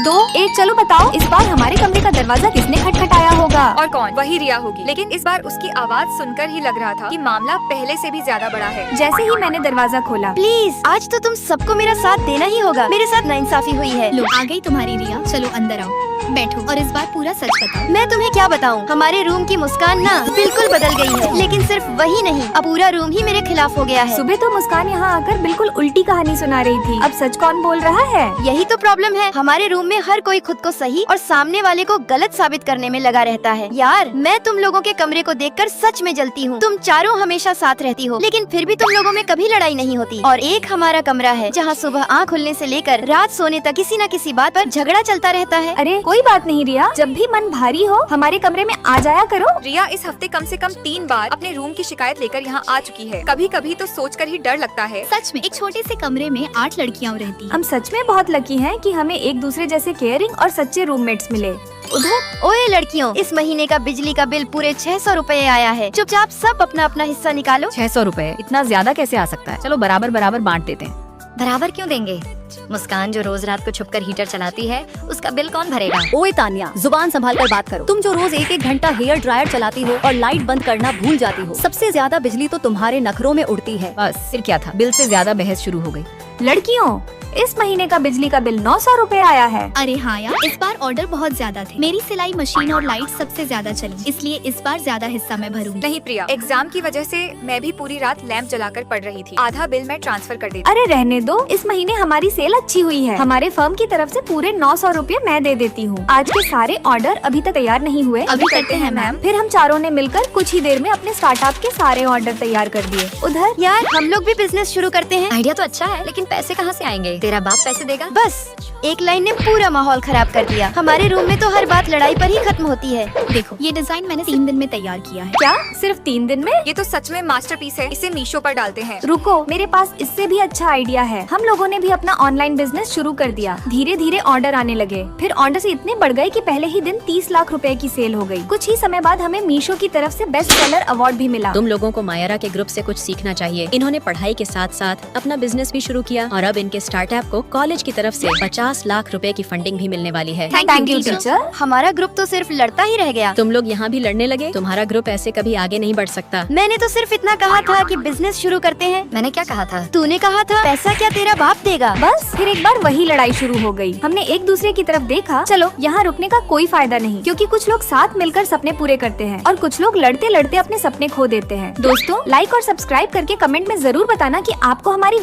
2, 1 चलो बताओ, इस बार हमारे कमरे का दरवाजा किसने खटखटाया होगा? और कौन? वही रिया होगी। लेकिन इस बार उसकी आवाज सुनकर ही लग रहा था कि मामला पहले से भी ज्यादा बड़ा है। जैसे ही मैंने दरवाजा खोला, प्लीज आज तो तुम सबको मेरा साथ देना ही होगा। मेरे साथ नाइंसाफी हुई है। लो आ गई तुम्हारी रिया, चलो अंदर आओ, बैठो और इस बार पूरा सच बताओ। मैं तुम्हें क्या बताऊं, हमारे रूम की मुस्कान ना बिल्कुल बदल गई है। लेकिन सिर्फ वही नहीं, अब पूरा रूम ही मेरे खिलाफ हो गया है। सुबह तो मुस्कान यहाँ आकर बिल्कुल उल्टी कहानी सुना रही थी, अब सच कौन बोल रहा है? यही तो प्रॉब्लम है, हमारे रूम में हर कोई खुद को सही और सामने वाले को गलत साबित करने में लगा रहता है। यार मैं तुम लोगों के कमरे को देखकर सच में जलती हूँ। तुम चारों हमेशा साथ रहती हो, लेकिन फिर भी तुम लोगों में कभी लड़ाई नहीं होती। और एक हमारा कमरा है जहाँ सुबह आँख खुलने से लेकर रात सोने तक किसी न किसी बात पर झगड़ा चलता रहता है। अरे कोई बात नहीं रिया, जब भी मन भारी हो हमारे कमरे में आ जाया करो। रिया इस हफ्ते कम से कम 3 बार अपने रूम की शिकायत लेकर यहाँ आ चुकी है। कभी कभी तो सोचकर ही डर लगता है। सच में एक छोटे से कमरे में 8 लड़कियाँ रहती हैं। हम सच में बहुत लकी हैं कि हमें एक दूसरे जैसे केयरिंग और सच्चे रूममेट्स मिले। उधर ओए लड़कियों, इस महीने का बिजली का बिल पूरे 600 रुपए आया है। चुपचाप सब अपना अपना हिस्सा निकालो। 600 रुपए इतना ज्यादा कैसे आ सकता है? चलो बराबर बराबर बांट देते हैं। बराबर क्यों देंगे? मुस्कान जो रोज रात को छुपकर हीटर चलाती है, उसका बिल कौन भरेगा? ओए तानिया, जुबान संभाल कर बात करो। तुम जो रोज 1-1 घंटा हेयर ड्रायर चलाती हो और लाइट बंद करना भूल जाती हो, सबसे ज्यादा बिजली तो तुम्हारे नखरों में उड़ती है। बस फिर क्या था, बिल से ज्यादा बहस शुरू हो गई। लड़कियों, इस महीने का बिजली का बिल 900 रुपए आया है। अरे हाँ यार, इस बार ऑर्डर बहुत ज्यादा थे। मेरी सिलाई मशीन और लाइट सबसे ज्यादा चली, इसलिए इस बार ज्यादा हिस्सा मैं भरूंगी। नहीं प्रिया, एग्जाम की वजह से मैं भी पूरी रात लैंप जलाकर पढ़ रही थी। आधा बिल मैं ट्रांसफर कर देती। अरे रहने दो, इस महीने हमारी सेल अच्छी हुई है। हमारे फर्म की तरफ से पूरे 900 रुपए मैं दे देती हूँ। आज के सारे ऑर्डर अभी तक तैयार नहीं हुए, अभी करते हैं मैम। फिर हम चारों ने मिलकर कुछ ही देर में अपने स्टार्टअप के सारे ऑर्डर तैयार कर दिए। उधर यार हम लोग भी बिजनेस शुरू करते हैं। आइडिया तो अच्छा है, लेकिन पैसे कहाँ से आएंगे? तेरा बाप पैसे देगा? बस एक लाइन ने पूरा माहौल खराब कर दिया। हमारे रूम में तो हर बात लड़ाई पर ही खत्म होती है। देखो ये डिजाइन मैंने 3 दिन में तैयार किया है। क्या सिर्फ 3 दिन में? ये तो सच में मास्टरपीस है। इसे मीशो पर डालते हैं। रुको, मेरे पास इससे भी अच्छा आइडिया है। हम लोगों ने भी अपना ऑनलाइन बिजनेस शुरू कर दिया। धीरे धीरे ऑर्डर आने लगे, फिर ऑर्डर से इतने बढ़ गए कि पहले ही दिन 30 लाख रुपए की सेल हो गई। कुछ ही समय बाद हमें मीशो की तरफ से बेस्ट सेलर अवार्ड भी मिला। तुम लोगों को मायरा के ग्रुप से कुछ सीखना चाहिए। इन्होंने पढ़ाई के साथ साथ अपना बिजनेस भी शुरू किया और अब इनके स्टार्टअप को कॉलेज की तरफ से 50 लाख रुपए की फंडिंग भी मिलने वाली है। Thank you teacher. हमारा ग्रुप तो सिर्फ लड़ता ही रह गया। तुम लोग यहाँ भी लड़ने लगे? तुम्हारा ग्रुप ऐसे कभी आगे नहीं बढ़ सकता। मैंने तो सिर्फ इतना कहा था कि बिजनेस शुरू करते हैं। मैंने क्या कहा था? तूने कहा था पैसा क्या तेरा बाप देगा। बस फिर एक बार वही लड़ाई शुरू हो गई। हमने एक दूसरे की तरफ देखा, चलो यहाँ रुकने का कोई फायदा नहीं, क्योंकि कुछ लोग साथ मिलकर सपने पूरे करते हैं और कुछ लोग लड़ते लड़ते अपने सपने खो देते हैं। दोस्तों, लाइक और सब्सक्राइब करके कमेंट में जरूर बताना कि आपको हमारी